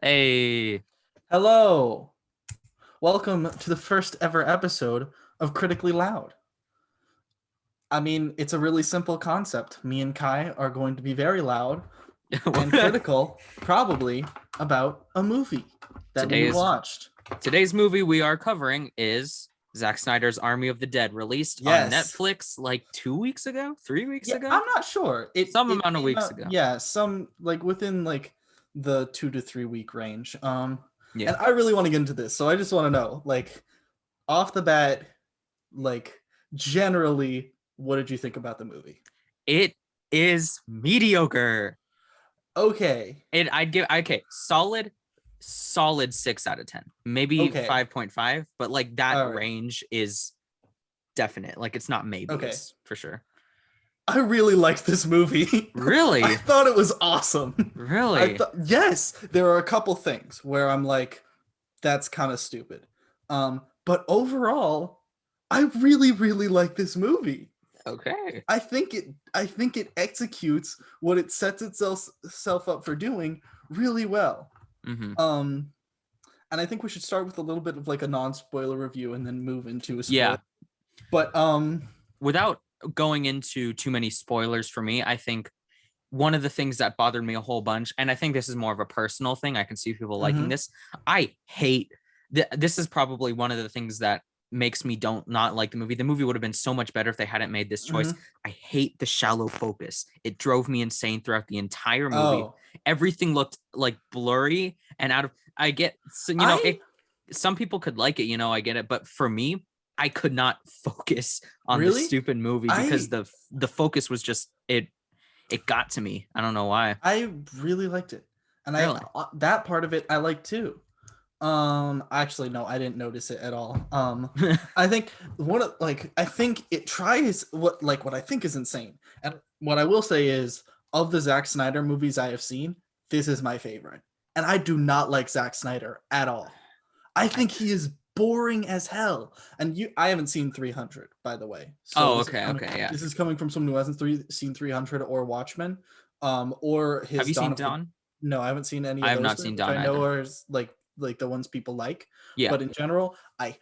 Hey, Hello. Welcome to the first ever episode of Critically Loud. I mean, it's a really simple concept. Me and Kai are going to be very loud and critical, probably, about a movie that we today's watched. today's movie we are covering is Zack Snyder's Army of the Dead, released on Yes. Netflix like 2 weeks ago, 3 weeks Yeah, ago, I'm not sure. It some it amount of came weeks out, ago. yeah, some like within like the 2 to 3 week range. Yeah, And I really want to get into this, so I just want to know, like, off the bat, like, generally, what did you think about the movie? it is mediocre. Okay. I'd give solid 6 out of 10, maybe Okay. 5.5, but like that All right. range is definite. Like it's not maybe, Okay. it's for sure. I really liked this movie. I Really, thought it was awesome. I really, thought, yes, there are a couple things where I'm like, that's kind of stupid. But overall, I really, really like this movie. okay. I think it executes what it sets itself up for doing really well. Mm-hmm. Um, and I think we should start with a little bit of like a non-spoiler review and then move into a spoiler. Yeah, But without going into too many spoilers for me, I think one of the things that bothered me a whole bunch, and I think this is more of a personal thing, I can see people liking mhm. this. I hate this is probably one of the things that makes me don't not like the movie. The movie would have been so much better if they hadn't made this choice. Mhm. I hate the shallow focus. It drove me insane throughout the entire movie. Oh, Everything looked like blurry and out of I get so, I some people could like it, I get it, but for me, I could not focus on this really, stupid movie because I the focus was just it got to me. I don't know why. I really liked it, and I Really. that part of it I liked too. Actually, no, I didn't notice it at all. I think one of like I think it tries what I think is insane, and what I will say is of the Zack Snyder movies I have seen, this is my favorite, and I do not like Zack Snyder at all. I I think he is boring as hell. And I haven't seen 300, by the way. So Oh, this is okay, coming okay, yeah. this is coming from someone who hasn't seen 300 or Watchmen, or Have his you Dawn seen of the. Dawn? No, I haven't seen any I of have those not things, seen which Dawn I know either. are like the ones people like. Yeah. But in general, I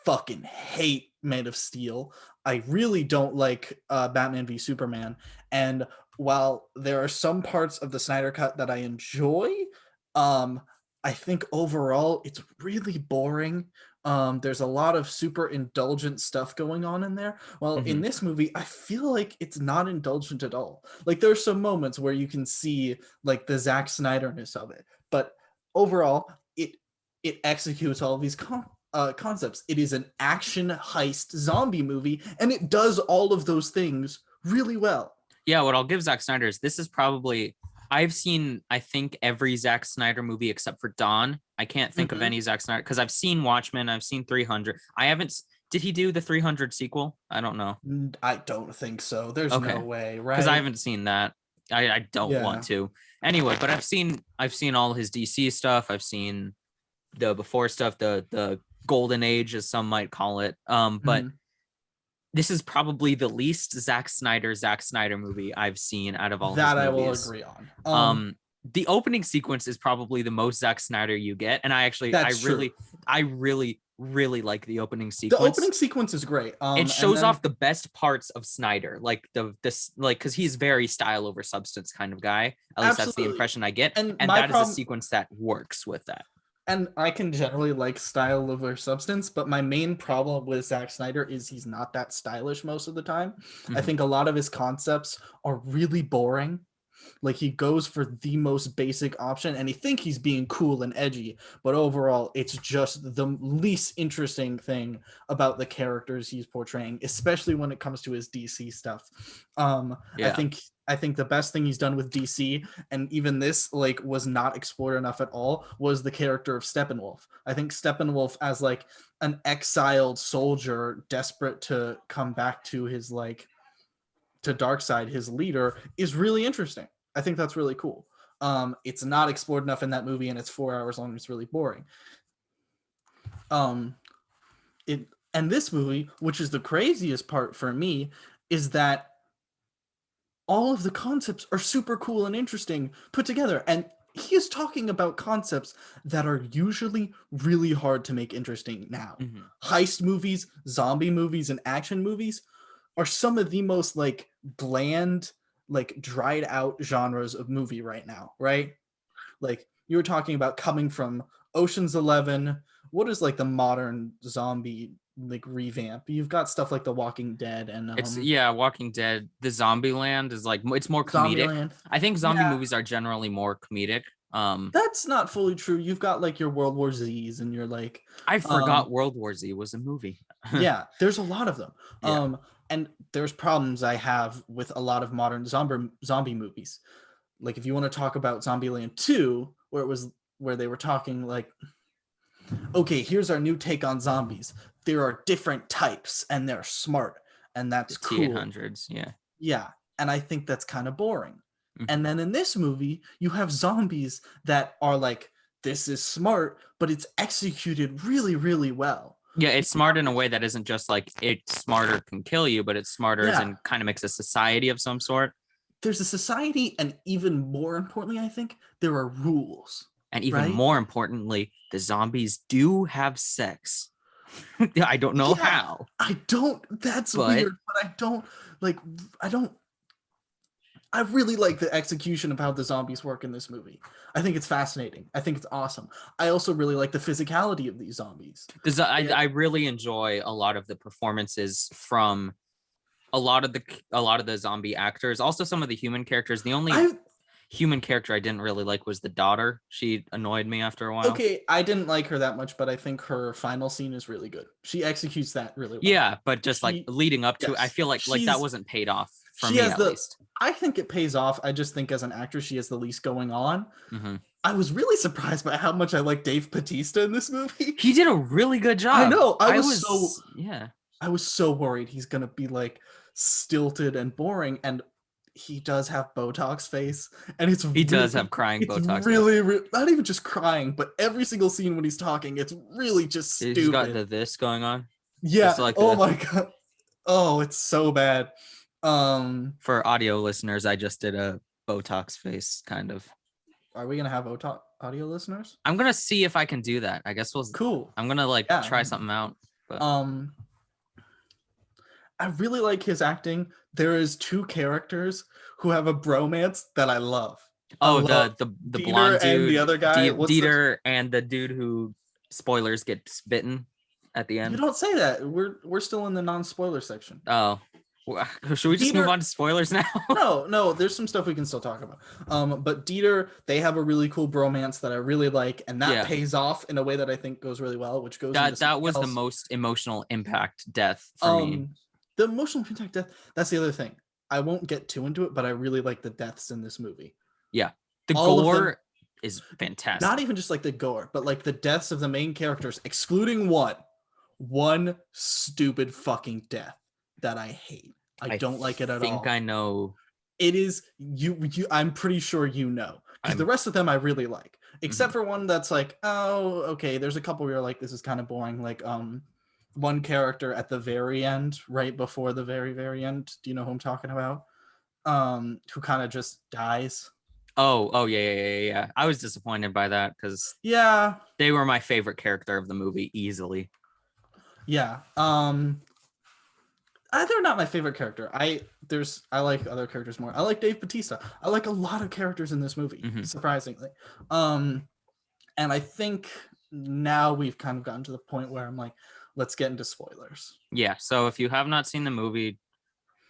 fucking hate Man of Steel. I really don't like Batman v Superman. And while there are some parts of the Snyder Cut that I enjoy, um, I think overall it's really boring. There's a lot of super indulgent stuff going on in there. Well, in Hmm. this movie, I feel like it's not indulgent at all. Like there's some moments where you can see like the Zack Snyderness of it, but overall, it executes all of these concepts. It is an action heist zombie movie, and it does all of those things really well. Yeah, what I'll give Zack Snyder is this is probably I've seen I think every Zack Snyder movie except for Dawn. I can't think of Mm-hmm. any Zack Snyder because I've seen Watchmen, I've seen 300. I haven't did he do the 300 sequel? I don't know. I don't think so. There's no Okay. way, Because I right? haven't seen that. I don't want Yeah. to. Anyway, but I've seen all his DC stuff. I've seen the before stuff, the golden age, as some might call it. But Mhm. this is probably the least Zack Snyder movie I've seen out of all his That I will movies. agree on. The opening sequence is probably the most Zack Snyder you get, and That's true. I really, really like the opening The sequence. opening sequence is great. It And shows then off the best parts of Snyder, like this, like because he's very style over substance kind of guy. At least that's the absolutely. impression I get, And and my that is a problem, sequence that works with that. and I can generally like style over substance, but my main problem with Zack Snyder is he's not that stylish most of the time. I Mm-hmm. think a lot of his concepts are really boring. Like he goes for the most basic option and he think he's being cool and edgy, but overall it's just the least interesting thing about the characters he's portraying, especially when it comes to his DC stuff. Um I Yeah. think I think the best thing he's done with DC, and even this like was not explored enough at all, was the character of Steppenwolf. I think Steppenwolf as like an exiled soldier desperate to come back to his like to Darkseid, his leader, is really interesting. I think that's really cool. It's not explored enough in that movie, and it's 4 hours long. And it's really boring. Um, it and this movie, which is the craziest part for me, is that all of the concepts are super cool and interesting put together, and he is talking about concepts that are usually really hard to make interesting now. Heist movies, zombie movies, and action movies are some of the most like bland, like dried out genres of movie right now, right? Like you were talking about coming from Ocean's 11. What is like the modern zombie like revamp? You've got stuff like The Walking Dead and It's Walking Dead. The Zombie Land is like it's more comedic. Zombieland. I think zombie movies are generally more comedic. That's not fully true. You've got like your World War Z's and you're like I forgot World War Z was a movie. yeah, there's a lot of them. Yeah. And there's problems I have with a lot of modern zombie movies. Like if you want to talk about Zombieland 2, where they were talking like, okay, here's our new take on zombies. There are different types and they're smart, and that's The cool. T-800s, yeah. Yeah, and I think that's kind of boring. And then in this movie, you have zombies that are like, this is smart, but it's executed really, really well. Yeah, it's smart in a way that isn't just like it's smarter can kill you, but it's smarter as in kind of makes a society of some sort. There's a society, and even more importantly, I think there are rules. And even more importantly, the zombies do have sex. I don't know how. That's weird, but I really like the execution of how the zombies work in this movie. I think it's fascinating. I think it's awesome. I also really like the physicality of these zombies. I really enjoy a lot of the performances from a lot of the zombie actors. Also, some of the human characters. The only human character I didn't really like was the daughter. She annoyed me after a while. Okay, I didn't like her that much, but I think her final scene is really good. She executes that really well. Yeah, but just like leading up to it, I feel like that wasn't paid off for me at least. I think it pays off. I just think as an actress, she has the least going on. I was really surprised by how much I like Dave Bautista in this movie. He did a really good job. I know. I was so worried he's gonna be like stilted and boring, and he does have Botox face, and he does have crying Botox. Really, not even just crying, but every single scene when he's talking, it's really just stupid. He's got this going on. Yeah. Like my god. Oh, it's so bad. For audio listeners, I just did a Botox face, kind of. Are we gonna have audio listeners? I'm gonna see if I can do that. I guess cool. I'm gonna try something out. But I really like his acting. There is two characters who have a bromance that I love. The blonde dude and the other guy, Dieter, and the dude who spoilers gets bitten at the end. You don't say that. We're still in the non-spoiler section. Oh. Should we just move on to spoilers now? No, there's some stuff we can still talk about. But Dieter, they have a really cool bromance that I really like, and that pays off in a way that I think goes really well, which goes that was the most emotional impact death for me. The emotional impact death, that's the other thing. I won't get too into it, but I really like the deaths in this movie. Yeah. The gore is fantastic. Not even just like the gore, but like the deaths of the main characters, excluding one stupid fucking death that I hate. I don't like it at all. I think I know. It is you I'm pretty sure you know. Because the rest of them I really like. Except for one that's like, oh, okay, there's a couple where you're like, this is kind of boring. Like one character at the very end, right before the very, very end. Do you know who I'm talking about? Who kind of just dies. Oh, yeah. I was disappointed by that because they were my favorite character of the movie easily. Yeah. They're not my favorite character. I like other characters more. I like Dave Bautista. I like a lot of characters in this movie, surprisingly. And I think now we've kind of gotten to the point where I'm like, let's get into spoilers. Yeah. So if you have not seen the movie,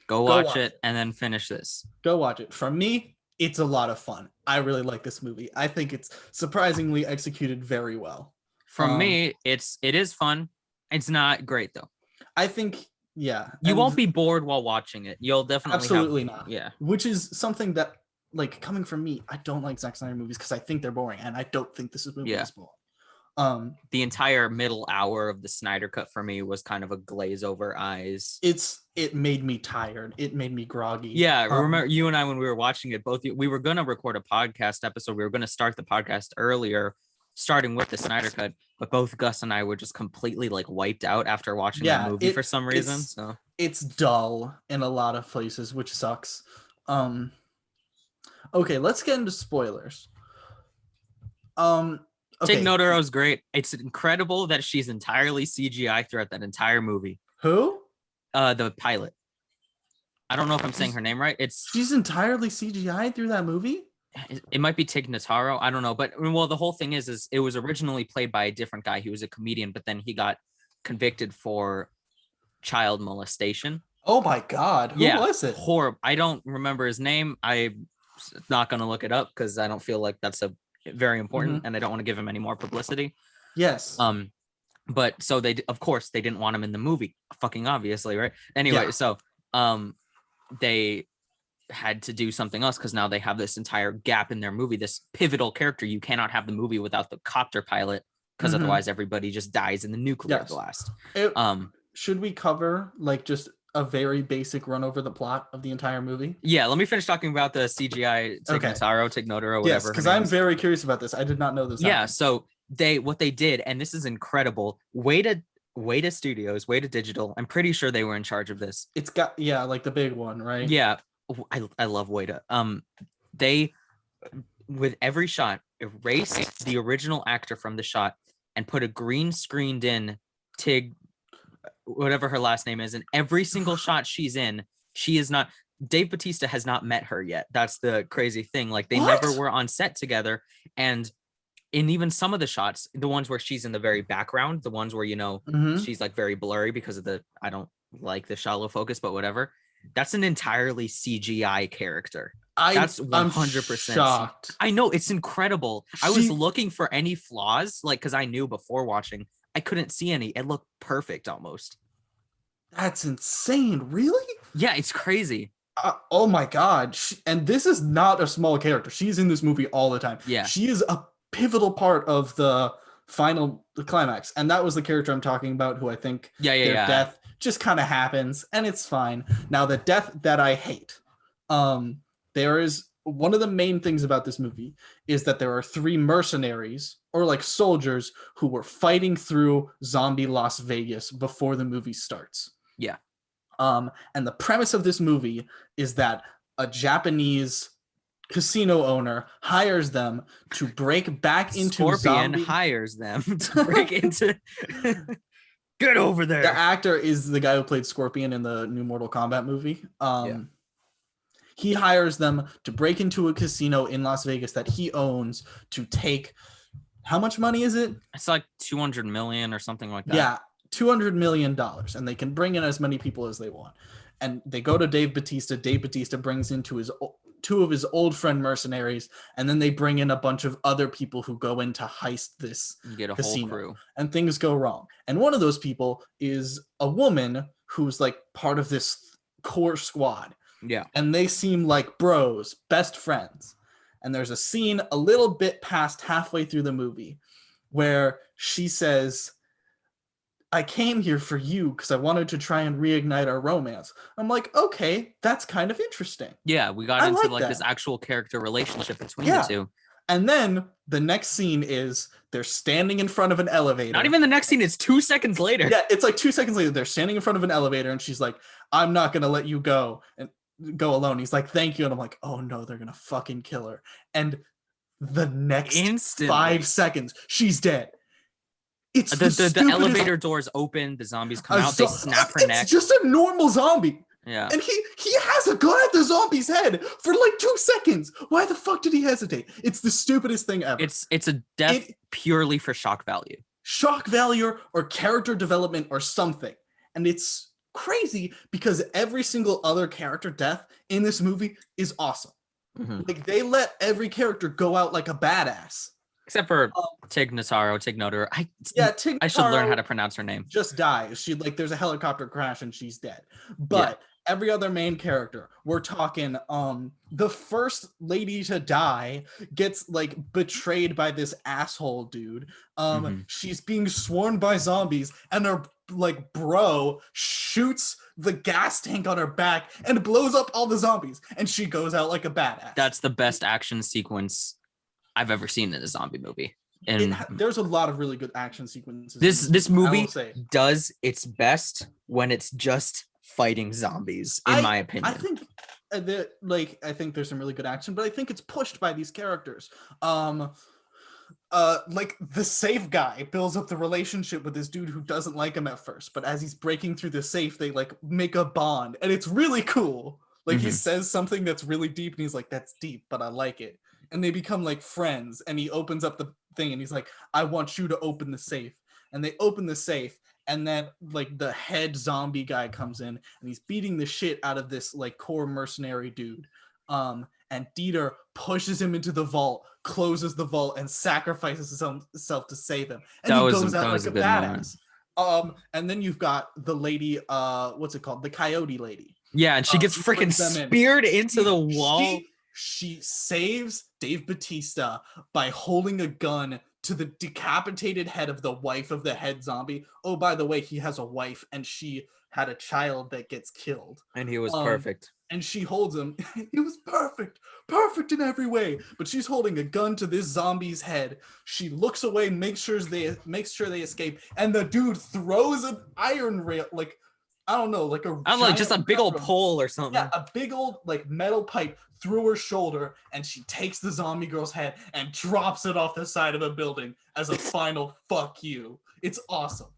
go watch it and then finish this. Go watch it. For me, it's a lot of fun. I really like this movie. I think it's surprisingly executed very well. For me, it is fun. It's not great though. I think. Yeah. You won't be bored while watching it. You'll definitely absolutely not. Yeah. Which is something that, like, coming from me, I don't like Zack Snyder movies because I think they're boring, and I don't think this movie is boring. The entire middle hour of the Snyder Cut for me was kind of a glaze over eyes. It made me tired. It made me groggy. Yeah. Remember you and I, when we were watching it, we were going to record a podcast episode. We were going to start the podcast earlier, starting with the Snyder Cut, but both Gus and I were just completely like wiped out after watching that movie for some reason. So it's dull in a lot of places, which sucks. Okay, let's get into spoilers. Okay. Tig great. It's incredible that she's entirely CGI throughout that entire movie. Who? The pilot. I don't know if I'm saying her name right. She's entirely CGI through that movie? It might be Tig Notaro. I don't know. But well, the whole thing is it was originally played by a different guy. He was a comedian, but then he got convicted for child molestation. Oh my God. Who was it? Horrible. I don't remember his name. I'm not going to look it up because I don't feel like that's a very important and I don't want to give him any more publicity. Yes. But so they, of course, they didn't want him in the movie. Fucking obviously, right? Anyway, so they had to do something else because now they have this entire gap in their movie, this pivotal character. You cannot have the movie without the copter pilot because otherwise everybody just dies in the nuclear blast. Should we cover like just a very basic run over the plot of the entire movie? Yeah, let me finish talking about the CGI Tig Notaro, whatever. Yes, because I'm very curious about this. I did not know this. Yeah, so what they did, and this is incredible. Weta Studios, Weta Digital. I'm pretty sure they were in charge of this. It's got like the big one, right? Yeah, I love Weta. They with every shot erased the original actor from the shot and put a green screened in Tig, whatever her last name is, and every single shot she's in, she is not. Dave Bautista has not met her yet. That's the crazy thing. Like they never were on set together, and in even some of the shots, the ones where she's in the very background, the ones where she's like very blurry because of I don't like the shallow focus, but whatever. That's an entirely CGI character. That's 100% shocked. I know, it's incredible. I was looking for any flaws, like because I knew before watching. I couldn't see any. It looked perfect almost. That's insane. Really? Yeah, it's crazy. Oh my God. And this is not a small character. She's in this movie all the time. Yeah. She is a pivotal part of the climax. And that was the character I'm talking about, who I think their death just kind of happens and it's fine. Now, the death that I hate, there is one of the main things about this movie is that there are 3 mercenaries or like soldiers who were fighting through zombie Las Vegas before the movie starts. Yeah. And the premise of this movie is that a Japanese casino owner hires them to break back into Scorpion hires them to break into get over there. The actor is the guy who played Scorpion in the new Mortal Kombat movie. He hires them to break into a casino in Las Vegas that he owns to take, how much money is it? It's like 200 million or something like that. Yeah, $200 million, and they can bring in as many people as they want. And they go to Dave Bautista. Dave Bautista brings into 2 of his old friend mercenaries, and then they bring in a bunch of other people who go in to heist this casino. Whole crew. And things go wrong. And one of those people is a woman who's like part of this core squad. Yeah. And they seem like bros, best friends. And there's a scene a little bit past halfway through the movie where she says, I came here for you because I wanted to try and reignite our romance. I'm like, okay, that's kind of interesting. Yeah, we got into like this actual character relationship between the two. And then the next scene is they're standing in front of an elevator. Not even the next scene, it's 2 seconds later. Yeah, it's like 2 seconds later. They're standing in front of an elevator and she's like, I'm not going to let you go and go alone. He's like, thank you. And I'm like, oh no, they're going to fucking kill her. And the next 5 seconds, she's dead. It's the elevator doors open, the zombies come out, they snap her neck. It's just a normal zombie. Yeah. And he has a gun at the zombie's head for like 2 seconds. Why the fuck did he hesitate? It's the stupidest thing ever. It's a death purely for shock value. Shock value or character development or something. And it's crazy because every single other character death in this movie is awesome. Mm-hmm. Like they let every character go out like a badass. Except for Tig Notaro. Tig I should learn how to pronounce her name. Just dies. She there's a helicopter crash and she's dead. But every other main character, we're talking the first lady to die gets like betrayed by this asshole dude. She's being swarmed by zombies and her like bro shoots the gas tank on her back and blows up all the zombies and she goes out like a badass. That's the best action sequence I've ever seen in a zombie movie. And there's a lot of really good action sequences. This movie does its best when it's just fighting zombies, in my opinion. I think I think there's some really good action, but I think it's pushed by these characters. like the safe guy builds up the relationship with this dude who doesn't like him at first, but as he's breaking through the safe, they like make a bond, and it's really cool. Like he says something that's really deep, and he's like, "That's deep, but I like it." And they become like friends, and he opens up the thing, and he's like, "I want you to open the safe." And they open the safe, and then like the head zombie guy comes in, and he's beating the shit out of this like core mercenary dude. And Dieter pushes him into the vault, closes the vault, and sacrifices himself to save him. And he goes out like a badass. And then you've got the lady, what's it called? The Coyote Lady. Yeah, and she gets freaking speared into the wall. She saves Dave Bautista by holding a gun to the decapitated head of the wife of the head zombie. Oh, by the way, he has a wife, and she had a child that gets killed. And he was perfect. And she holds him. He was perfect in every way. But she's holding a gun to this zombie's head. She looks away, makes sure they escape, and the dude throws an iron rail, like I don't know, like just a big old pole or something. Yeah, a big old like metal pipe through her shoulder, and she takes the zombie girl's head and drops it off the side of a building as a final fuck you. It's awesome.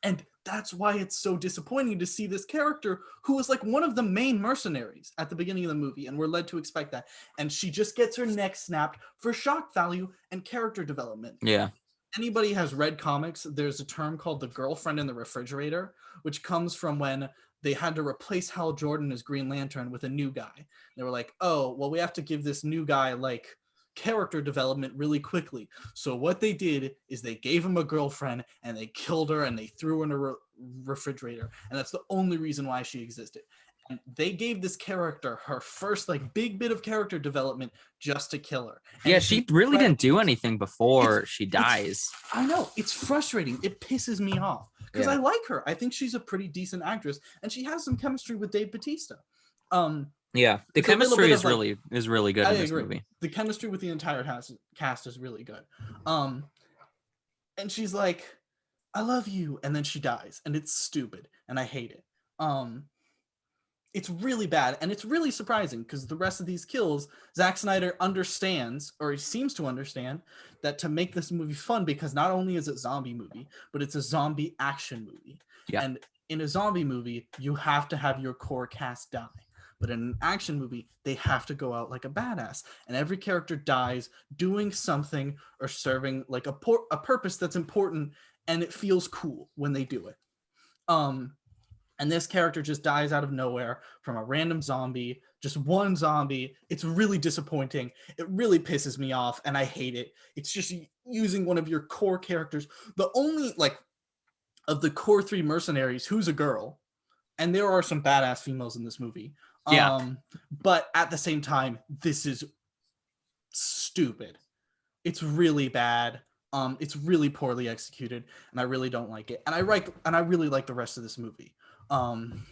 And that's why it's so disappointing to see this character who was like one of the main mercenaries at the beginning of the movie, and we're led to expect that. And she just gets her neck snapped for shock value and character development. Yeah. Anybody has read comics, there's a term called the girlfriend in the refrigerator, which comes from when they had to replace Hal Jordan as Green Lantern with a new guy. They were like, oh, well, we have to give this new guy like character development really quickly. So what they did is they gave him a girlfriend, and they killed her, and they threw her in a refrigerator. And that's the only reason why she existed. And they gave this character her first like big bit of character development just to kill her. And yeah, she really didn't do anything before she dies. I know. It's frustrating. It pisses me off because I like her. I think she's a pretty decent actress, and she has some chemistry with Dave Bautista. Yeah, the chemistry is really good in this movie. The chemistry with the entire cast is really good. And she's like, "I love you," and then she dies, and it's stupid, and I hate it. It's really bad, and it's really surprising because the rest of these kills, Zack Snyder understands, or he seems to understand, that to make this movie fun, because not only is it a zombie movie, but it's a zombie action movie. Yeah. And in a zombie movie, you have to have your core cast die. But in an action movie, they have to go out like a badass. And every character dies doing something or serving like a purpose that's important, and it feels cool when they do it. And this character just dies out of nowhere from a random zombie, just one zombie. It's really disappointing. It really pisses me off, and I hate it. It's just using one of your core characters. The only, like, of the core three mercenaries, who's a girl, and there are some badass females in this movie. Yeah. But at the same time, this is stupid. It's really bad. It's really poorly executed, and I really don't like it. And I really like the rest of this movie. One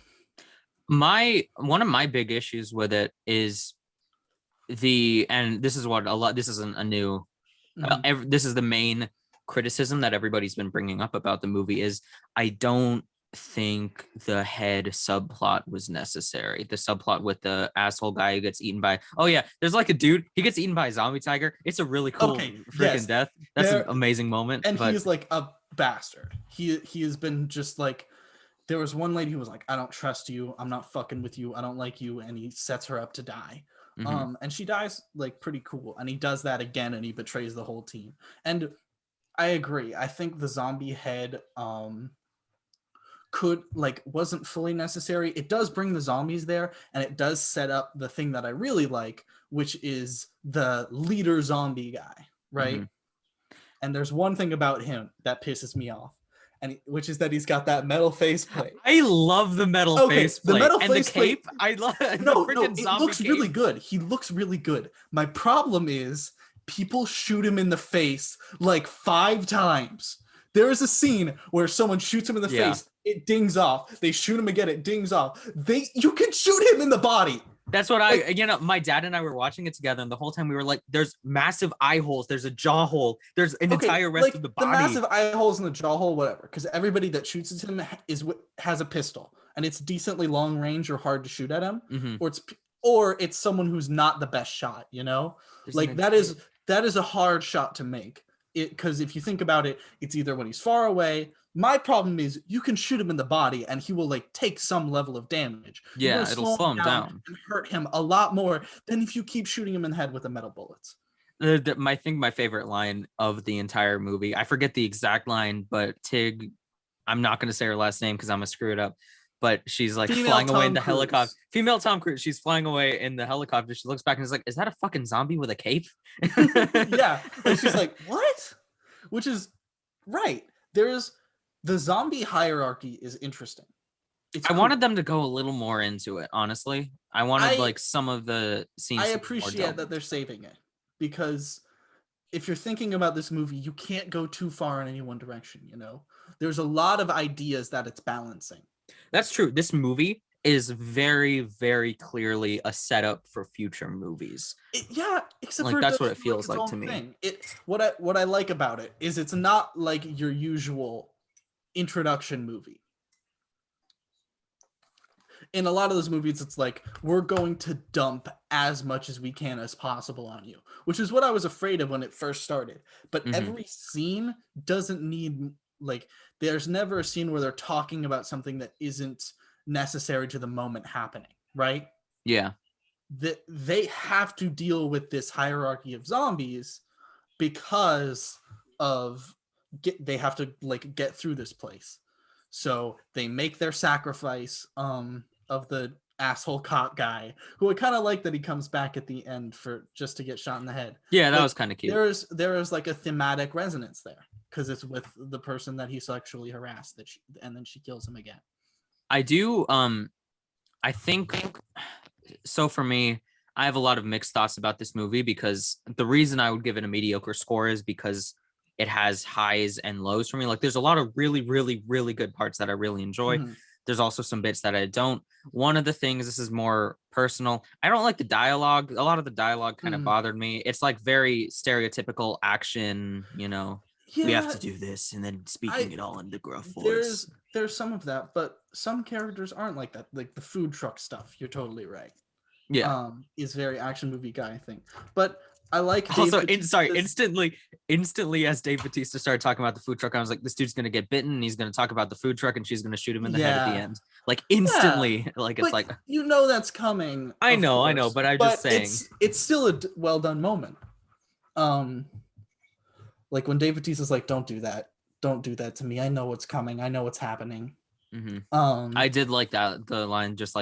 of my big issues with it is this isn't a new this is the main criticism that everybody's been bringing up about the movie is I don't think the head subplot was necessary. The subplot with the asshole guy who gets eaten by there's like a dude, he gets eaten by a zombie tiger. It's a really cool freaking death. That's an amazing moment. And he's like a bastard. He has been just like, there was one lady who was like, I don't trust you. I'm not fucking with you. I don't like you. And he sets her up to die. And she dies like pretty cool. And he does that again, and he betrays the whole team. And I agree. I think the zombie head wasn't fully necessary. It does bring the zombies there, and it does set up the thing that I really like, which is the leader zombie guy, right? And there's one thing about him that pisses me off. Which is that he's got that metal faceplate. I love the metal faceplate. The metal and faceplate. The cape. I love it looks cape. Really good. He looks really good. My problem is people shoot him in the face like 5 times. There is a scene where someone shoots him in the face. It dings off. They shoot him again. It dings off. You can shoot him in the body. That's what my dad and I were watching it together, and the whole time we were like, there's massive eye holes, there's a jaw hole, there's an entire rest of the body. The massive eye holes in the jaw hole, whatever, because everybody that shoots at him has a pistol, and it's decently long range or hard to shoot at him, or it's someone who's not the best shot, you know? That is that is a hard shot to make. Because if you think about it, it's either when he's far away. My problem is you can shoot him in the body and he will like take some level of damage. Yeah, it'll slow him down and hurt him a lot more than if you keep shooting him in the head with the metal bullets. I think my favorite line of the entire movie, I forget the exact line, but Tig, I'm not going to say her last name because I'm going to screw it up, but she's like flying away in the helicopter. Female Tom Cruise. She's flying away in the helicopter. She looks back and is like, is that a fucking zombie with a cape? Yeah. And she's like, what? Which is right. There's the zombie hierarchy is interesting. I wanted them to go a little more into it, honestly. I wanted like some of the scenes. I appreciate that they're saving it, because if you're thinking about this movie, you can't go too far in any one direction, you know? There's a lot of ideas that it's balancing. That's true. This movie is very, very clearly a setup for future movies. Except like for that's what it feels like to me. Thing. What I like about it is it's not like your usual introduction movie. In a lot of those movies, it's like, we're going to dump as much as we can as possible on you, which is what I was afraid of when it first started. But every scene doesn't need, like, there's never a scene where they're talking about something that isn't necessary to the moment happening, right? Yeah. They have to deal with this hierarchy of zombies because they have to, like, get through this place. So they make their sacrifice of the asshole cop guy, who I kind of like that he comes back at the end for just to get shot in the head. Yeah, that was kind of cute. There is like a thematic resonance there because it's with the person that he sexually harassed and then she kills him again. I do. I think so. For me, I have a lot of mixed thoughts about this movie because the reason I would give it a mediocre score is because it has highs and lows for me. Like, there's a lot of really, really, really good parts that I really enjoy. There's also some bits that I don't. One of the things, this is more personal, I don't like the dialogue. A lot of the dialogue kind of bothered me. It's like very stereotypical action, you know, we have to do this, and then speaking it all in the gruff voice. There's some of that, but some characters aren't like that. Like the food truck stuff, you're totally right. Yeah. Is very action movie guy thing. But I like also instantly as Dave Bautista started talking about the food truck, I was like, this dude's gonna get bitten and he's gonna talk about the food truck and she's gonna shoot him in the head at the end. Like instantly, like it's like, you know, that's coming. I know, but I'm just saying it's still a well done moment. Like when Dave Bautista's like, don't do that to me, I know what's coming, I know what's happening. I did like that, the line, just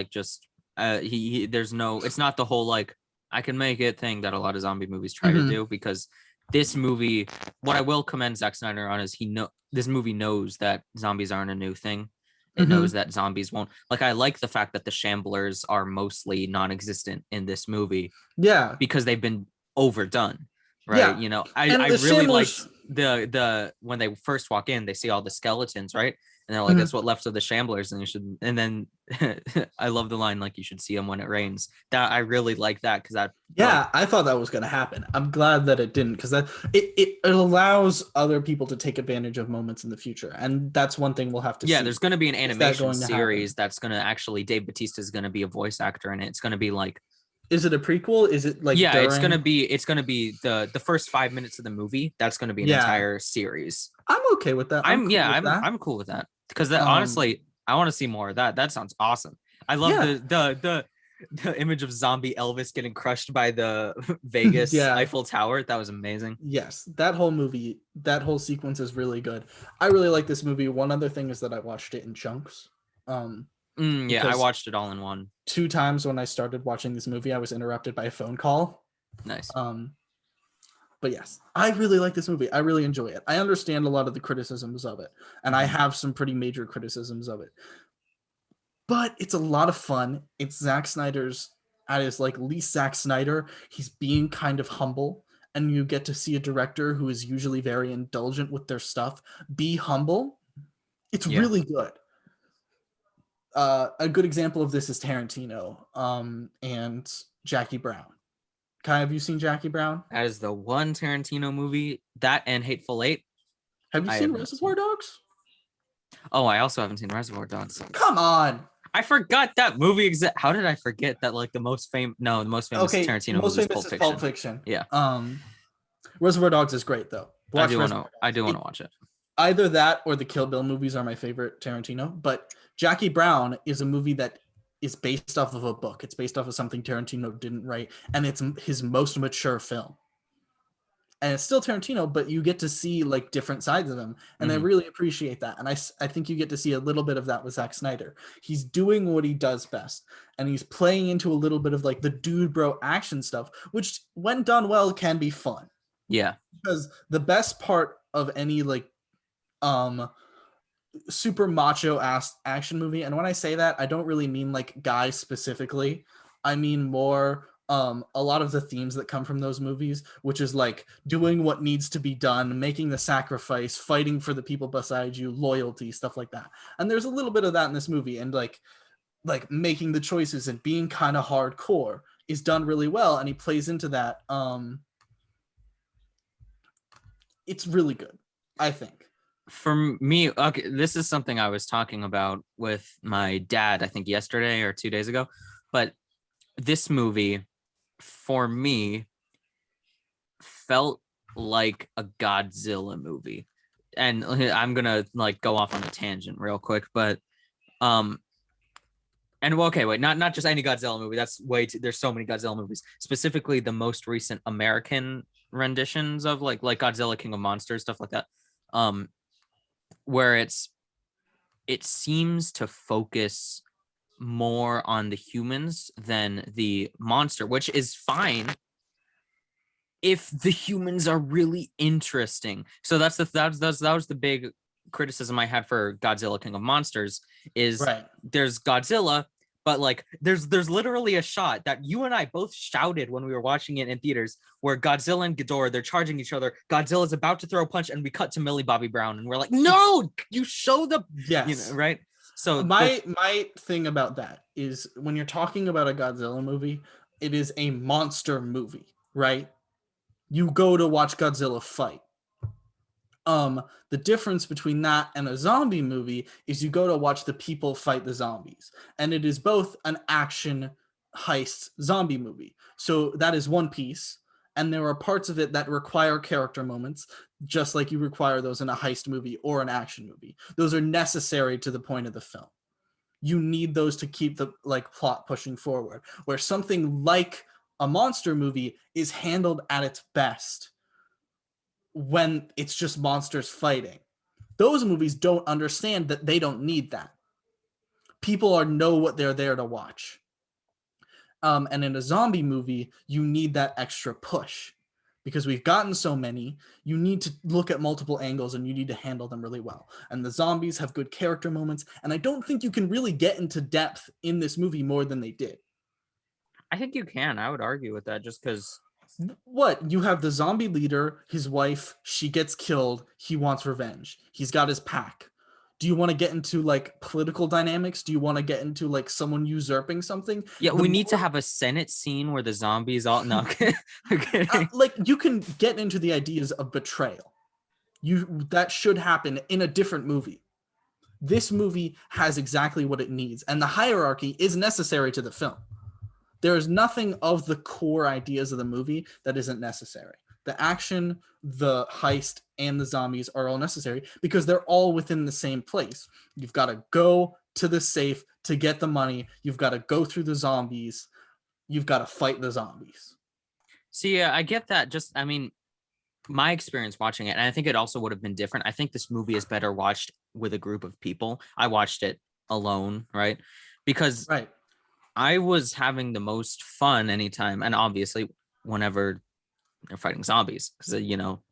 he there's no, it's not the whole like I can make it thing that a lot of zombie movies try to do, because this movie, what I will commend Zack Snyder on is this movie knows that zombies aren't a new thing. It knows that zombies won't. Like, I like the fact that the Shamblers are mostly non-existent in this movie. Yeah. Because they've been overdone. Right. Yeah. You know, I really like the when they first walk in, they see all the skeletons, right? And they're like, that's what left of the Shamblers, and then I love the line, like, you should see them when it rains. That I really like that, because I thought that was going to happen. I'm glad that it didn't, because that it allows other people to take advantage of moments in the future, and that's one thing we'll have to see. Yeah, there's going to be an animation series that's going to actually, Dave Bautista is going to be a voice actor in it. It's going to be like, is it a prequel? Is it like it's gonna be the first 5 minutes of the movie. That's gonna be an entire series. I'm okay with that. I'm cool with that, because honestly, I want to see more of that. That sounds awesome. I love the image of zombie Elvis getting crushed by the Vegas Eiffel Tower. That was amazing. Yes, that whole movie, that whole sequence is really good. I really like this movie. One other thing is that I watched it in chunks. I watched it all in one. 2 times when I started watching this movie, I was interrupted by a phone call. Nice. But yes, I really like this movie. I really enjoy it. I understand a lot of the criticisms of it, and I have some pretty major criticisms of it. But it's a lot of fun. It's Zack Snyder's, at his like least Zack Snyder. He's being kind of humble, and you get to see a director who is usually very indulgent with their stuff be humble. It's really good. A good example of this is Tarantino and Jackie Brown. Kai, have you seen Jackie Brown? That is the one Tarantino movie, that and Hateful Eight. Have you seen Reservoir Dogs? Oh, I also haven't seen Reservoir Dogs. Come on. I forgot that movie exists. How did I forget that? Like the most famous Tarantino movie is Pulp Fiction. Pulp Fiction. Yeah. Reservoir Dogs is great though. I do want to watch it. Either that or the Kill Bill movies are my favorite Tarantino. But Jackie Brown is a movie that is based off of a book. It's based off of something Tarantino didn't write, and it's his most mature film. And it's still Tarantino, but you get to see like different sides of him, and I really appreciate that. And I think you get to see a little bit of that with Zack Snyder. He's doing what he does best, and he's playing into a little bit of like the dude bro action stuff, which when done well can be fun. Yeah, because the best part of any like super macho ass action movie, and when I say that, I don't really mean like guys specifically. I mean more a lot of the themes that come from those movies, which is like doing what needs to be done, making the sacrifice, fighting for the people beside you, loyalty, stuff like that. And there's a little bit of that in this movie, and like making the choices and being kind of hardcore is done really well, and he plays into that. It's really good, I think. For me, okay, this is something I was talking about with my dad, I think yesterday or 2 days ago, but this movie for me felt like a Godzilla movie. And I'm gonna like go off on a tangent real quick, but and okay, wait, not just any Godzilla movie. That's way too, there's so many Godzilla movies. Specifically, the most recent American renditions of like Godzilla, King of Monsters, stuff like that. Where it seems to focus more on the humans than the monster, which is fine if the humans are really interesting. So that was the big criticism I had for Godzilla King of Monsters is there's Godzilla, but like there's literally a shot that you and I both shouted when we were watching it in theaters where Godzilla and Ghidorah, they're charging each other. Godzilla's about to throw a punch and we cut to Millie Bobby Brown and we're like, no, you show the, right? So my thing about that is when you're talking about a Godzilla movie, it is a monster movie, right? You go to watch Godzilla fight. The difference between that and a zombie movie is you go to watch the people fight the zombies, and it is both an action heist zombie movie. So that is one piece, and there are parts of it that require character moments, just like you require those in a heist movie or an action movie. Those are necessary to the point of the film. You need those to keep the like plot pushing forward, where something like a monster movie is handled at its best when it's just monsters fighting. Those movies don't understand that they don't need that. People know what they're there to watch. And in a zombie movie, you need that extra push because we've gotten so many. You need to look at multiple angles and you need to handle them really well. And the zombies have good character moments. And I don't think you can really get into depth in this movie more than they did. I think you can. I would argue with that just because. What? You have the zombie leader, his wife, she gets killed. He wants revenge. He's got his pack. Do you want to get into like political dynamics? Do you want to get into like someone usurping something? Yeah, we need to have a Senate scene where the zombies all no. Like you can get into the ideas of betrayal. That should happen in a different movie. This movie has exactly what it needs, and the hierarchy is necessary to the film. There is nothing of the core ideas of the movie that isn't necessary. The action, the heist, and the zombies are all necessary because they're all within the same place. You've got to go to the safe to get the money. You've got to go through the zombies. You've got to fight the zombies. See, I get that. I mean, my experience watching it, and I think it also would have been different. I think this movie is better watched with a group of people. I watched it alone, right? Because I was having the most fun anytime, and obviously whenever they're fighting zombies, because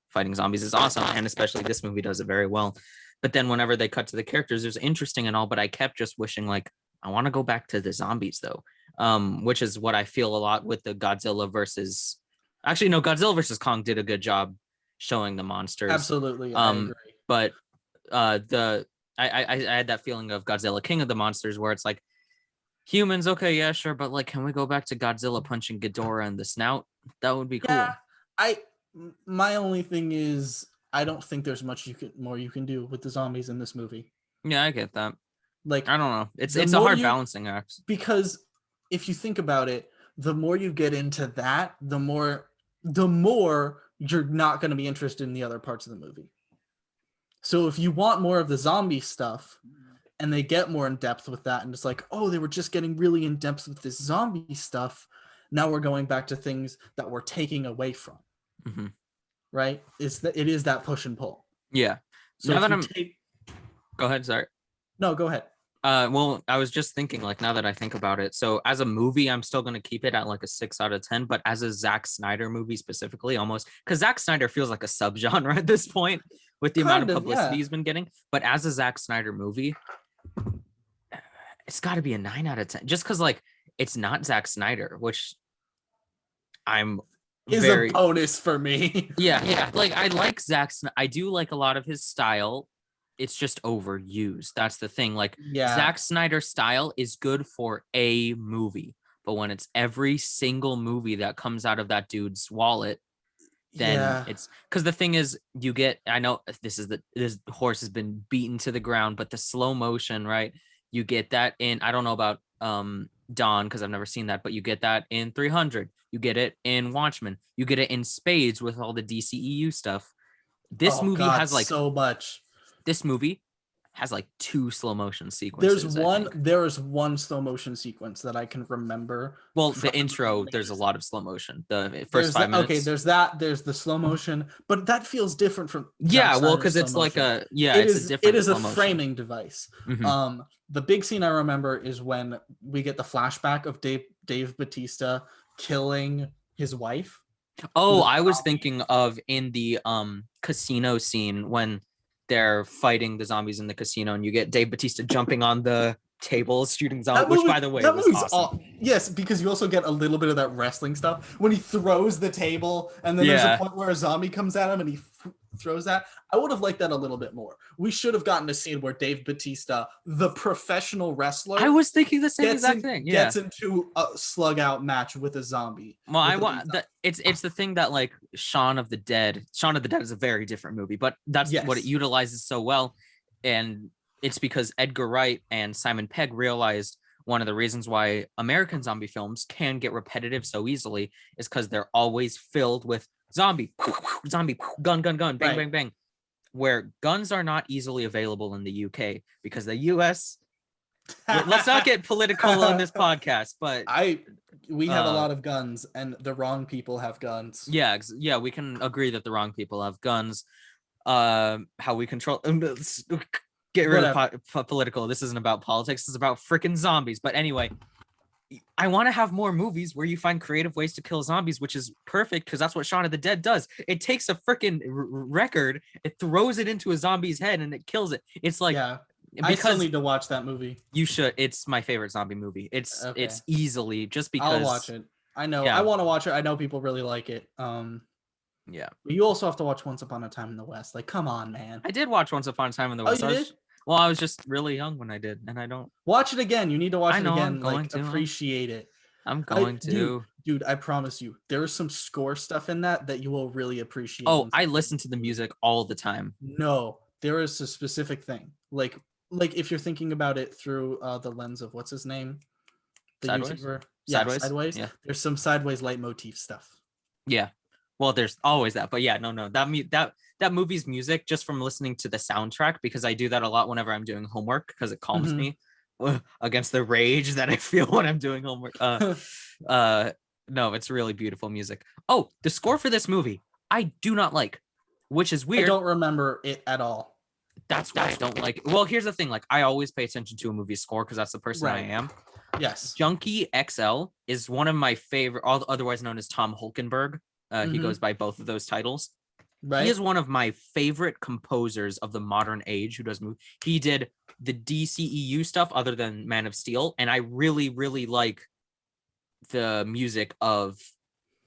fighting zombies is awesome, and especially this movie does it very well. But then whenever they cut to the characters, it was interesting and all, but I kept just wishing like I want to go back to the zombies though, which is what I feel a lot with the Godzilla versus. Actually, no, Godzilla versus Kong did a good job showing the monsters. Absolutely, I agree. But I had that feeling of Godzilla King of the Monsters where it's like. Humans, okay, yeah, sure, but like, can we go back to Godzilla punching Ghidorah in the snout? That would be cool. Yeah, my only thing is, I don't think there's much more you can do with the zombies in this movie. Yeah, I get that. Like, I don't know. It's a hard balancing act. Because if you think about it, the more you get into that, the more you're not going to be interested in the other parts of the movie. So if you want more of the zombie stuff, and they get more in depth with that, and it's like, oh, they were just getting really in depth with this zombie stuff. Now we're going back to things that we're taking away from. Mm-hmm. Right? It is that push and pull. Yeah. So now that go ahead, sorry. No, go ahead. Well, I was just thinking, like, now that I think about it, so as a movie, I'm still going to keep it at like a 6 out of 10, but as a Zack Snyder movie specifically, almost, because Zack Snyder feels like a subgenre at this point with the amount of publicity he's been getting, but as a Zack Snyder movie, it's got to be a 9 out of 10, just because, like, it's not Zack Snyder, which is a bonus for me. yeah, like, I like I do like a lot of his style. It's just overused. That's the thing. Like, Zack Snyder's style is good for a movie, but when it's every single movie that comes out of that dude's wallet, then it's because the thing is, you get, I know this horse has been beaten to the ground, but the slow motion, right? You get that in, I don't know about Dawn, because I've never seen that, but you get that in 300. You get it in Watchmen. You get it in spades with all the DCEU stuff. This movie has like so much. This movie has like 2 slow motion sequences. There is one slow motion sequence that I can remember. Well, the intro, there's a lot of slow motion. The first 5 minutes. Okay, there's the slow motion, but that feels different from because it's like it is a framing device. Mm-hmm. The big scene I remember is when we get the flashback of Dave Bautista killing his wife. Oh, I was thinking of in the casino scene when they're fighting the zombies in the casino, and you get Dave Bautista jumping on the tables, shooting zombies, which, by the way, was awesome. Yes, because you also get a little bit of that wrestling stuff when he throws the table, and then there's a point where a zombie comes at him, and he throws that. I would have liked that a little bit more. We should have gotten a scene where Dave Bautista, the professional wrestler, I was thinking the same exact thing. Gets into a slug out match with a zombie. Well, I want that. It's the thing that, like, Shaun of the Dead is a very different movie, but that's what it utilizes so well, and it's because Edgar Wright and Simon Pegg realized one of the reasons why American zombie films can get repetitive so easily is because they're always filled with zombie, gun, bang, bang, bang, where guns are not easily available in the UK because the US, let's not get political on this podcast, but we have a lot of guns, and the wrong people have guns. Yeah, we can agree that the wrong people have guns. How we control... Get rid of political. This isn't about politics. This is about freaking zombies. But anyway, I want to have more movies where you find creative ways to kill zombies, which is perfect because that's what Shaun of the Dead does. It takes a freaking record, it throws it into a zombie's head, and it kills it. It's like... I still need to watch that movie. You should. It's my favorite zombie movie. It's easily just because... I'll watch it. I know. I want to watch it. I know people really like it. Yeah. But you also have to watch Once Upon a Time in the West. Like, come on, man. I did watch Once Upon a Time in the West. Oh, you did? Well, I was just really young when I did, and I don't... Watch it again. You need to watch it again. I'm going to. Appreciate it. I'm going to. Dude, I promise you, there is some score stuff in that you will really appreciate. Oh, I listen to the music all the time. No, there is a specific thing. Like if you're thinking about it through the lens of what's his name? The Sideways? YouTuber. Sideways? Yeah. There's some Sideways leitmotif stuff. Yeah. Well, there's always that, but yeah, no, that movie's music, just from listening to the soundtrack, because I do that a lot whenever I'm doing homework, because it calms me against the rage that I feel when I'm doing homework. No, it's really beautiful music. Oh, the score for this movie, I do not like, which is weird. I don't remember it at all. That's why I don't like it. Well, here's the thing, like, I always pay attention to a movie's score because that's the person I am. Yes. Junkie XL is one of my favorite, otherwise known as Tom Hulkenberg. He goes by both of those titles. Right. He is one of my favorite composers of the modern age who does movies. He did the DCEU stuff other than Man of Steel, and I really, really like the music of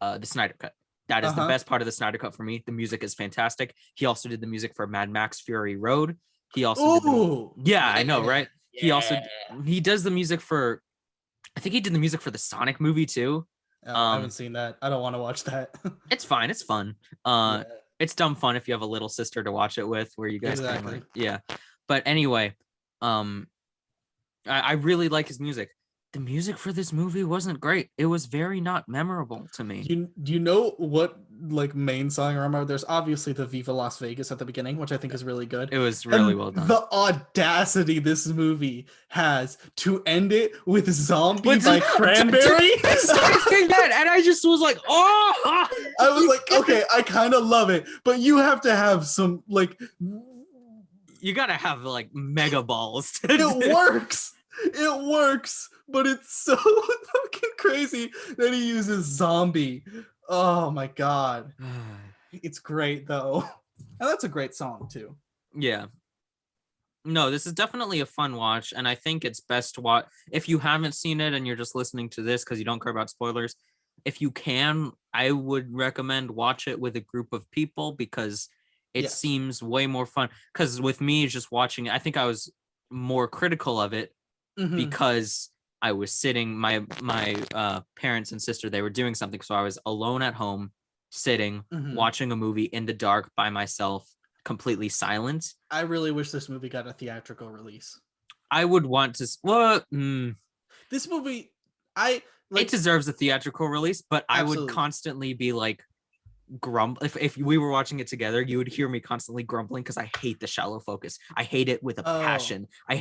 the Snyder Cut. That is the best part of the Snyder Cut for me. The music is fantastic. He also did the music for Mad Max Fury Road. He also I know, right? Yeah. He does the music for, I think he did the music for the Sonic movie too. I haven't seen that. I don't want to watch that. It's fine. It's fun. It's dumb fun if you have a little sister to watch it with, where you guys can, like, But anyway, I really like his music. The music for this movie wasn't great. It was very not memorable to me. Do you know what like main song I remember? There's obviously the Viva Las Vegas at the beginning, which I think is really good. It was really well done. The audacity this movie has to end it with Zombie by Cranberry. That, and I just was like, oh! I was like, okay, I kind of love it, but you have to have some like. You gotta have like mega balls. It works, but it's so fucking crazy that he uses zombie. Oh my god. It's great though. And that's a great song too. Yeah. No, this is definitely a fun watch, and I think it's best to watch if you haven't seen it and you're just listening to this because you don't care about spoilers. If you can, I would recommend watch it with a group of people because it seems way more fun. Because with me just watching it, I think I was more critical of it because I was sitting, my parents and sister, they were doing something, so I was alone at home, sitting, watching a movie in the dark by myself, completely silent. I really wish this movie got a theatrical release. I would want to. This movie, it deserves a theatrical release, but absolutely. I would constantly be like if we were watching it together, you would hear me constantly grumbling because I hate the shallow focus. I hate it with a passion. I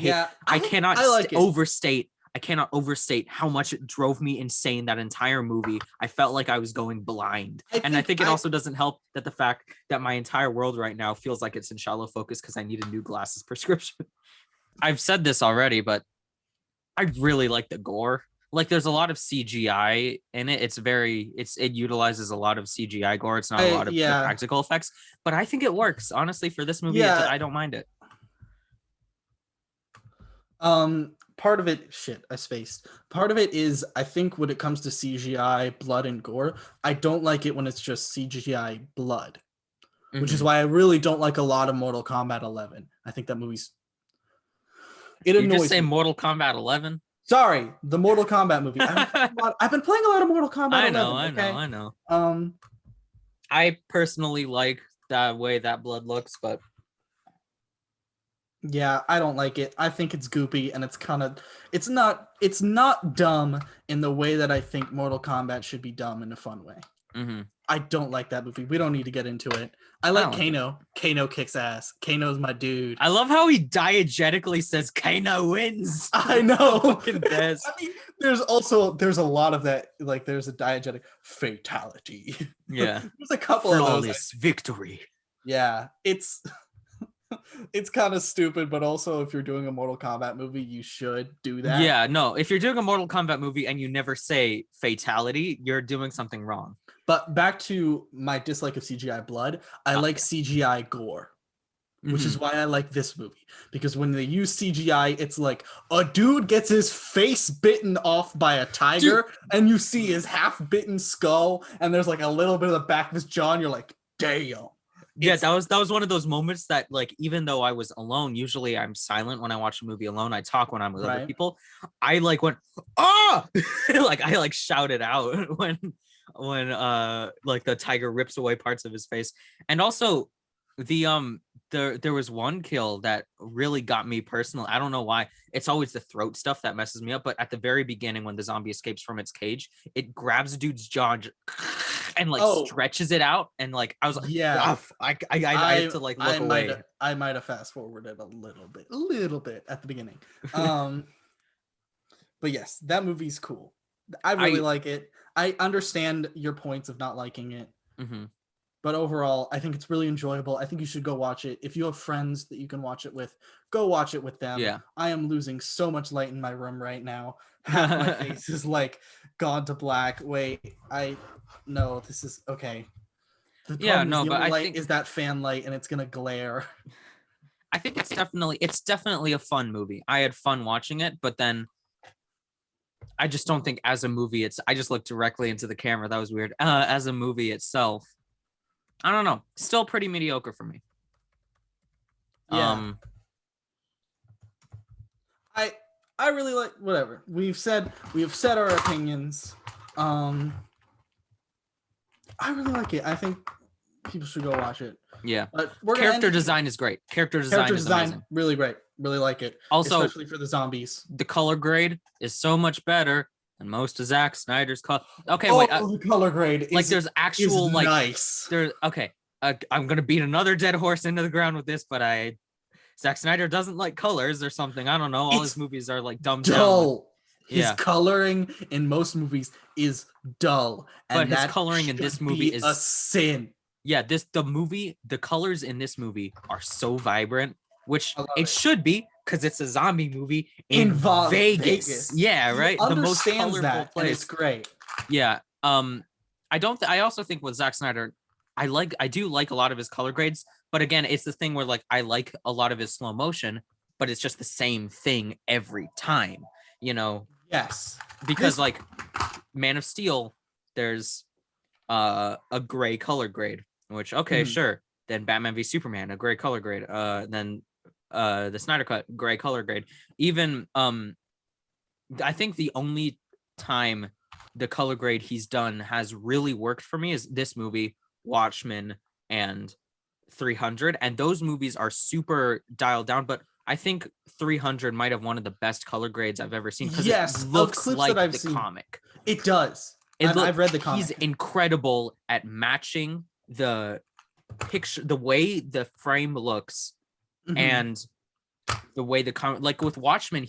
cannot overstate how much it drove me insane that entire movie. I felt like I was going blind. I think it also doesn't help that the fact that my entire world right now feels like it's in shallow focus because I need a new glasses prescription. I've said this already, but I really like the gore. Like there's a lot of CGI in it. It utilizes a lot of CGI gore. It's not a lot of practical effects, but I think it works. Honestly, for this movie, I don't mind it. Part of it, I spaced. Part of it is, I think when it comes to CGI, blood and gore, I don't like it when it's just CGI blood, which is why I really don't like a lot of Mortal Kombat 11. I think that movie's... It annoys me. You just say Mortal Kombat 11? Sorry, the Mortal Kombat movie. I've been playing a lot of Mortal Kombat 11. I know. I personally like the way that blood looks, but yeah, I don't like it. I think it's goopy, and it's not dumb in the way that I think Mortal Kombat should be dumb in a fun way. I don't like that movie. We don't need to get into it. I like Kano. Kano kicks ass. Kano's my dude. I love how he diegetically says Kano wins. I know. Fucking best. I mean, there's a lot of that. Like, there's a diegetic fatality. Yeah. There's a couple of those. Victory. Yeah, it's kind of stupid, but also if you're doing a Mortal Kombat movie, you should do that. Yeah, no, if you're doing a Mortal Kombat movie and you never say fatality, you're doing something wrong. But back to my dislike of CGI blood, I like CGI gore, which is why I like this movie. Because when they use CGI, it's like a dude gets his face bitten off by a tiger, and you see his half-bitten skull, and there's like a little bit of the back of his jaw, and you're like, damn. Yeah, that was one of those moments that, like, even though I was alone, usually I'm silent when I watch a movie alone. I talk when I'm with other people. I like went, oh, like I like shouted out when like the tiger rips away parts of his face. And also there was one kill that really got me personally. I don't know why. It's always the throat stuff that messes me up. But at the very beginning, when the zombie escapes from its cage, it grabs a dude's jaw and like stretches it out. And like I was like, yeah, I had to like look away. I might have fast forwarded a little bit at the beginning. But yes, that movie's cool. I really like it. I understand your points of not liking it. But overall, I think it's really enjoyable. I think you should go watch it. If you have friends that you can watch it with, go watch it with them. Yeah. I am losing so much light in my room right now. Half my face is like gone to black. Wait, this is okay. But I think is that fan light, and it's gonna glare. I think it's definitely a fun movie. I had fun watching it, but then I just don't think as a movie I just looked directly into the camera. That was weird. As a movie itself, I don't know. Still pretty mediocre for me. Yeah. I really like whatever. We have said our opinions. I really like it. I think people should go watch it. Yeah. But character design is great. Character design is amazing. Really great. Really like it. Also, especially for the zombies. The color grade is so much better than most of Zack Snyder's color. Okay, wait. The color grade like there's actual like nice. I'm gonna beat another dead horse into the ground with this, but Zack Snyder doesn't like colors or something. I don't know. All his movies are like dumbed down. His coloring in most movies is dull, and but his coloring in this movie is a sin. Yeah, the colors in this movie are so vibrant, which it should be because it's a zombie movie in Vegas. Yeah, right. The most colorful place. And it's great. Yeah. I also think with Zack Snyder, I do like a lot of his color grades, but again, it's the thing where like I like a lot of his slow motion, but it's just the same thing every time, you know. Yes. Because like Man of Steel, there's a gray color grade, which sure. Then Batman v Superman, a gray color grade. Then the Snyder Cut, gray color grade. Even I think the only time the color grade he's done has really worked for me is this movie, Watchmen, and 300. And those movies are super dialed down, but I think 300 might have one of the best color grades I've ever seen because it looks like the comic. It does. I've read the comic. He's incredible at matching the picture, the way the frame looks, and the way the comic. Like with Watchmen,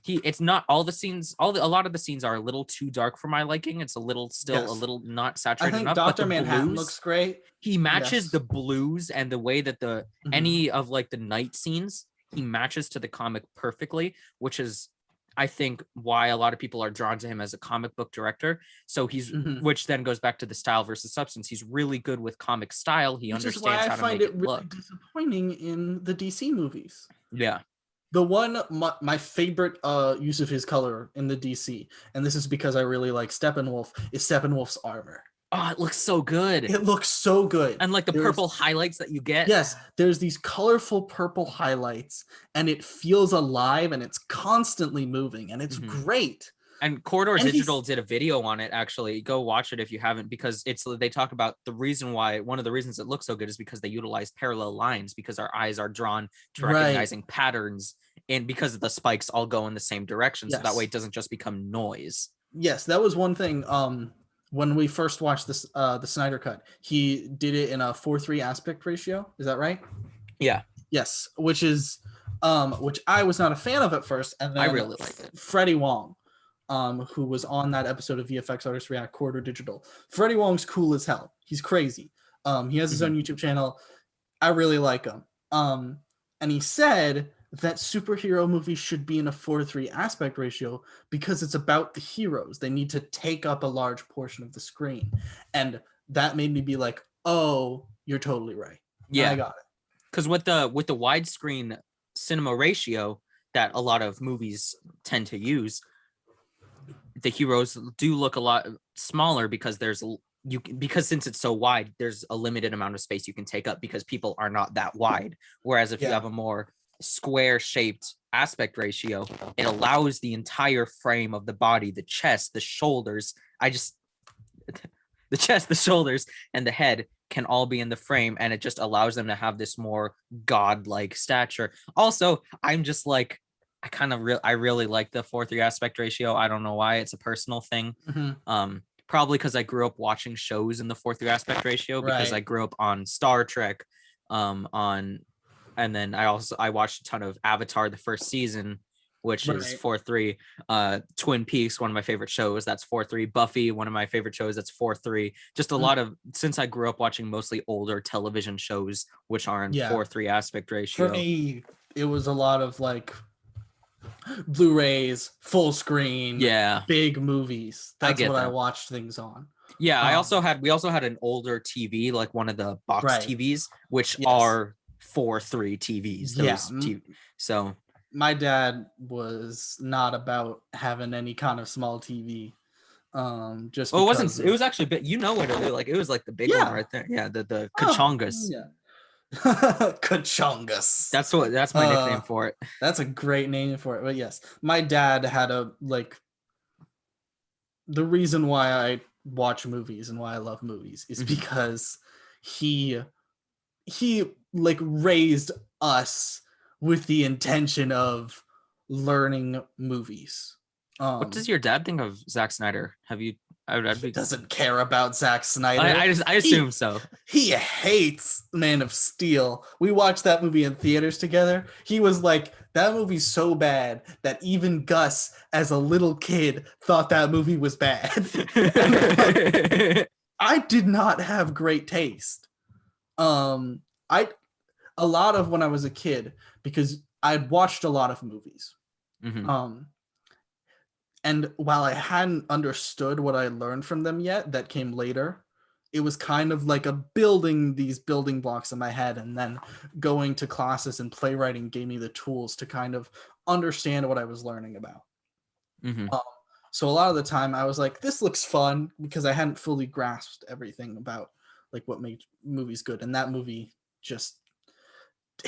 it's not all the scenes. A lot of the scenes are a little too dark for my liking. It's a little a little not saturated enough. Dr. Manhattan looks great. He matches the blues and the way that any of like the night scenes. He matches to the comic perfectly, which is, I think, why a lot of people are drawn to him as a comic book director. So which then goes back to the style versus substance. He's really good with comic style. He understands how to make it look. I find it really disappointing in the DC movies. Yeah. The one, my favorite use of his color in the DC, and this is because I really like Steppenwolf, is Steppenwolf's armor. Oh, it looks so good. It looks so good. And like the purple highlights that you get. Yes, there's these colorful purple highlights, and it feels alive, and it's constantly moving, and it's great. And Corridor Digital did a video on it, actually. Go watch it if you haven't, because they talk about one of the reasons it looks so good is because they utilize parallel lines, because our eyes are drawn to recognizing patterns, and because the spikes all go in the same direction, so that way it doesn't just become noise. Yes, that was one thing. When we first watched this, the Snyder Cut, he did it in a 4:3 aspect ratio. Is that right? Yeah. Yes, which I was not a fan of at first, and then I really liked it. Freddie Wong, who was on that episode of VFX Artists React Corridor Digital. Freddie Wong's cool as hell. He's crazy. He has his own YouTube channel. I really like him. And he said that superhero movies should be in a 4:3 aspect ratio because it's about the heroes. They need to take up a large portion of the screen. And that made me be like, oh, you're totally right. Yeah, I got it. Because with the widescreen cinema ratio that a lot of movies tend to use, the heroes do look a lot smaller because since it's so wide, there's a limited amount of space you can take up because people are not that wide. Whereas if you have a more square shaped aspect ratio, it allows the entire frame of the body, the chest, the shoulders, the chest, the shoulders, and the head can all be in the frame, and it just allows them to have this more godlike stature. Also, I'm just like, I really like the 4:3 aspect ratio. I don't know why. It's a personal thing. Probably because I grew up watching shows in the 4:3 aspect ratio, because I grew up on Star Trek, and then I watched a ton of Avatar, the first season, which is 4:3. Twin Peaks, one of my favorite shows, that's 4:3. Buffy, one of my favorite shows, that's 4:3. Just a lot of, since I grew up watching mostly older television shows, which are in 4:3 aspect ratio. For me, it was a lot of like Blu-rays, full screen, big movies. That's what I watched things on. Yeah, we also had an older TV, like one of the box TVs, which are 4:3 TVs. So my dad was not about having any kind of small TV. It was actually big. You know what it was like? It was like the big one right there. Yeah, the Kachongas. Kachongas. That's my nickname for it. That's a great name for it. But yes, my dad had the reason why I watch movies and why I love movies is because he like raised us with the intention of learning movies. What does your dad think of Zack Snyder? Have you? He doesn't care about Zack Snyder. I assume so. He hates Man of Steel. We watched that movie in theaters together. He was like, that movie's so bad that even Gus, as a little kid, thought that movie was bad. I did not have great taste. A lot of when I was a kid, because I'd watched a lot of movies. Mm-hmm. And while I hadn't understood what I learned from them yet, that came later, it was kind of like building these building blocks in my head, and then going to classes and playwriting gave me the tools to kind of understand what I was learning about. Mm-hmm. So a lot of the time I was like, this looks fun, because I hadn't fully grasped everything about like what made movies good. And that movie just,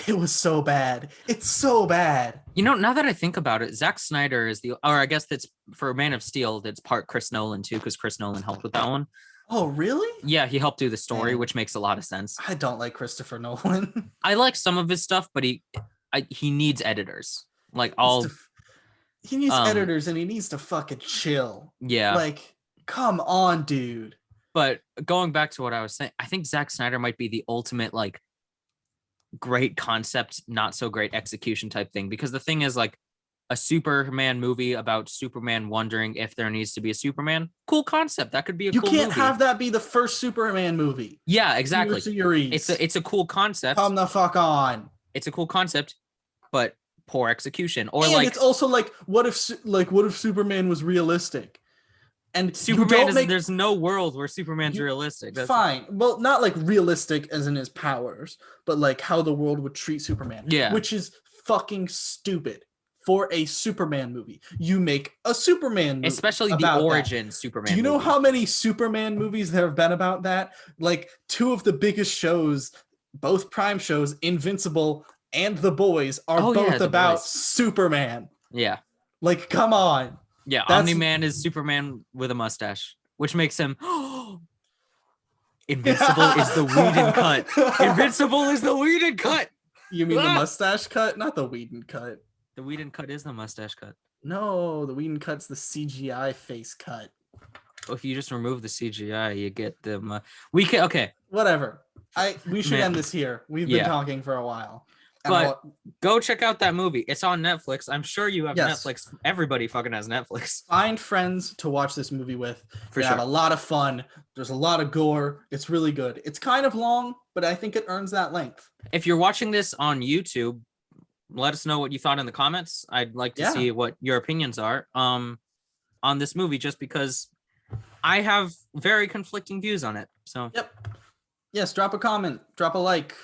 it was so bad. It's so bad. You know, now that I think about it, Zack Snyder is or I guess that's for Man of Steel, that's part Chris Nolan too, because Chris Nolan helped with that one. Oh, really? Yeah, he helped do the story, which makes a lot of sense. I don't like Christopher Nolan. I like some of his stuff, but he needs editors. Like he needs editors, and he needs to fucking chill. Yeah. Like, come on, dude. But going back to what I was saying, I think Zack Snyder might be the ultimate like great concept, not so great execution type thing, because the thing is, like, a Superman movie about Superman wondering if there needs to be a Superman, cool concept. That could be a cool movie. You can't have that be the first Superman movie. Yeah, exactly. Series. It's a cool concept. Come the fuck on. It's a cool concept, but poor execution. Or and like, it's also like, what if Superman was realistic? And Superman there's no world where Superman's realistic. That's fine. Well, not like realistic as in his powers, but like how the world would treat Superman. Yeah. Which is fucking stupid. For a Superman movie, you make a Superman movie, especially the origin Superman. Do you know how many Superman movies there have been about that? Like, two of the biggest shows, both prime shows, Invincible and The Boys, are both about Superman. Yeah. Like, come on. Yeah, Omni-Man is Superman with a mustache, which makes him Invincible is the Whedon cut. Invincible is the Whedon cut. You mean the mustache cut, not the Whedon cut? The Whedon cut is the mustache cut. No, the Whedon cut's the CGI face cut. Well, if you just remove the CGI, you get the. We can whatever. We should end this here. We've been talking for a while. But go check out that movie. It's on Netflix. I'm sure you have Netflix. Everybody fucking has Netflix. Find friends to watch this movie with. Have a lot of fun. There's a lot of gore. It's really good. It's kind of long, but I think it earns that length. If you're watching this on YouTube, let us know what you thought in the comments. I'd like to see what your opinions are on this movie, just because I have very conflicting views on it. So yes, drop a comment, drop a like,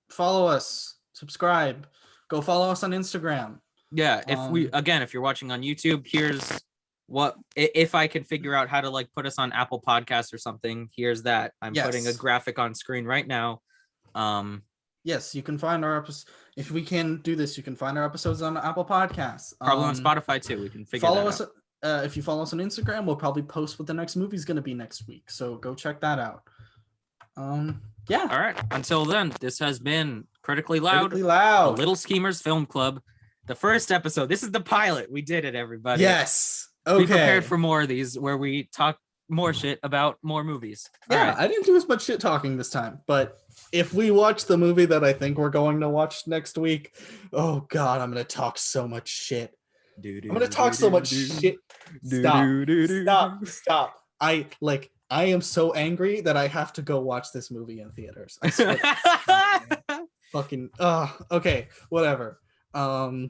follow us, subscribe, go follow us on Instagram. If you're watching on YouTube, here's what, if I could figure out how to like put us on Apple Podcasts or something, here's that. I'm putting a graphic on screen right now. Yes, you can find our episodes. If we can do this, you can find our episodes on Apple Podcasts. Probably on Spotify too. We can figure that out. If you follow us on Instagram, we'll probably post what the next movie is going to be next week. So go check that out. All right. Until then, this has been Critically Loud. The Little Schemers Film Club. The first episode. This is the pilot. We did it, everybody. Yes. Okay. Be prepared for more of these where we talk more shit about more movies. Yeah, I didn't do as much shit talking this time, but if we watch the movie that I think we're going to watch next week, oh god, I'm gonna talk so much shit. I'm gonna talk so much shit. Stop. I am so angry that I have to go watch this movie in theaters. I swear. Fucking okay, whatever. All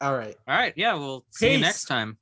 right. Yeah, we'll see you next time.